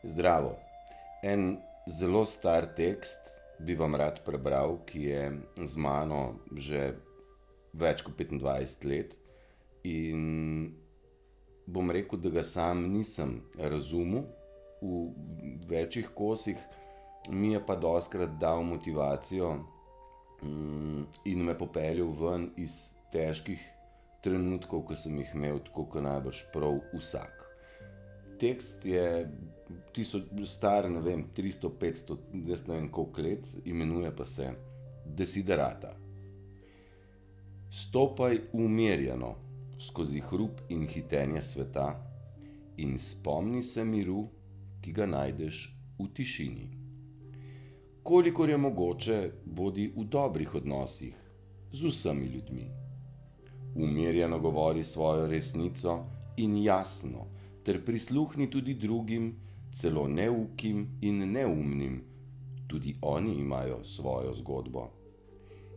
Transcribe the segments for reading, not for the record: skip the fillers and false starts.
Zdravo. En zelo star tekst bi vam rad prebral, ki je z mano že več kot 25 let in bom rekel, da ga sam nisem razumel v večjih kosih, mi je pa dostikrat dal motivacijo, in me popeljal ven iz težkih trenutkov, ki sem jih imel, tako kot najbrž prav vsak. Tekst je star, ne vem, 300, 500, jaz ne vem koliko let, imenuje pa se Desiderata. Stopaj umirjeno skozi hrup in hitenje sveta in spomni se miru, ki ga najdeš v tišini. Kolikor je mogoče, bodi v dobrih odnosih z vsemi ljudmi. Umirjeno govori svojo resnico in jasno, ter prisluhni tudi drugim, celo neukim in neumnim, tudi oni imajo svojo zgodbo.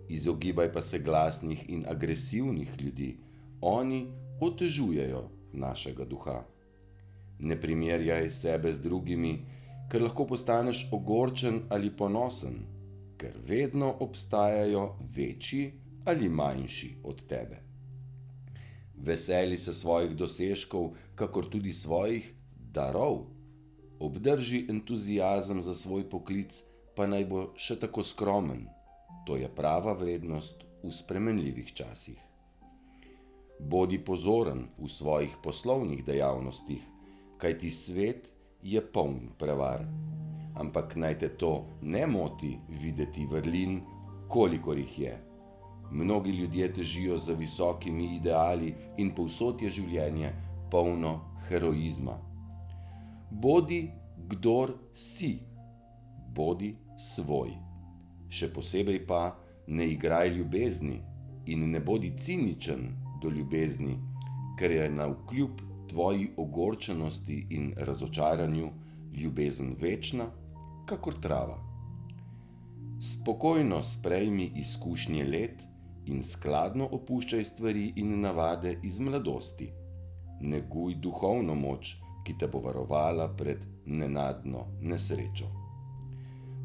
Izogibaj pa se glasnih in agresivnih ljudi, oni otežujejo našega duha. Ne primerjaj sebe z drugimi, ker lahko postaneš ogorčen ali ponosen, ker vedno obstajajo večji ali manjši od tebe. Veseli se svojih dosežkov, kakor tudi svojih darov. Obdrži entuziazem za svoj poklic, pa naj bo še tako skromen. To je prava vrednost v spremenljivih časih. Bodi pozoren v svojih poslovnih dejavnostih, kajti svet je poln prevar. Ampak naj te to ne moti videti vrlin, kolikor jih je. Mnogi ljudje težijo za visokimi ideali in povsod je življenje polno heroizma. Bodi, kdor si, bodi svoj. Še posebej pa ne igraj ljubezni in ne bodi ciničen do ljubezni, ker je navkljub tvoji ogorčenosti in razočaranju ljubezen večna, kakor trava. Spokojno sprejmi izkušnje let in skladno opuščaj stvari in navade iz mladosti. Neguj duhovno moč, ki te bo varovala pred nenadno nesrečo.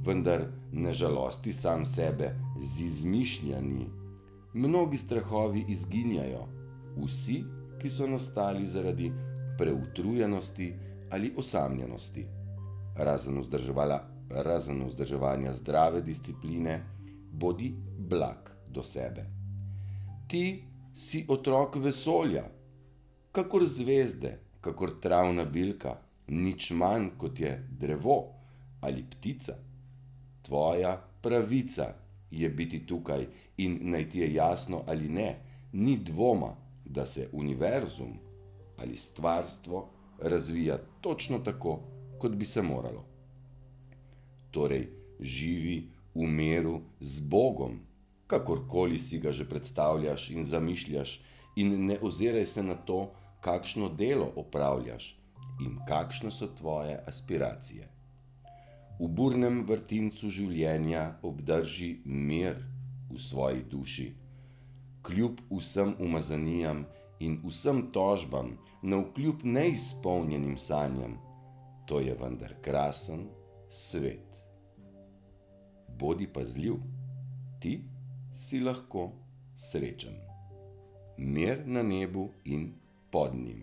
Vendar ne žalosti sam sebe z izmišljanji. Mnogi strahovi izginjajo, vsi, ki so nastali zaradi preutrujenosti ali osamljenosti. Razen vzdrževanja zdrave discipline, bodi blag do sebe. Ti si otrok vesolja, kakor zvezde, kakor travna bilka, nič manj kot je drevo ali ptica. Tvoja pravica je biti tukaj in naj ti je jasno ali ne, ni dvoma, da se univerzum ali stvarstvo razvija točno tako, kot bi se moralo. Torej, živi v miru z Bogom, kakorkoli si ga že predstavljaš in zamišljaš, in ne oziraj se na to, kakšno delo opravljaš in kakšne so tvoje aspiracije. V burnem vrtincu življenja obdrži mir v svoji duši. Kljub vsem umazanijam in vsem tožbam, navkljub neizpolnjenim sanjam, to je vendar krasen svet. Bodi pazljiv, ti si lahko srečen. Mir na nebu in pod njim.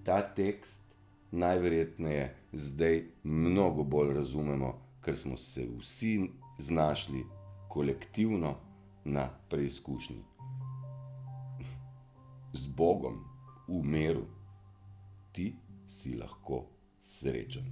Ta tekst najverjetneje zdaj mnogo bolj razumemo, ker smo se vsi znašli kolektivno na preizkušnji. Z Bogom v miru, ti si lahko srečen.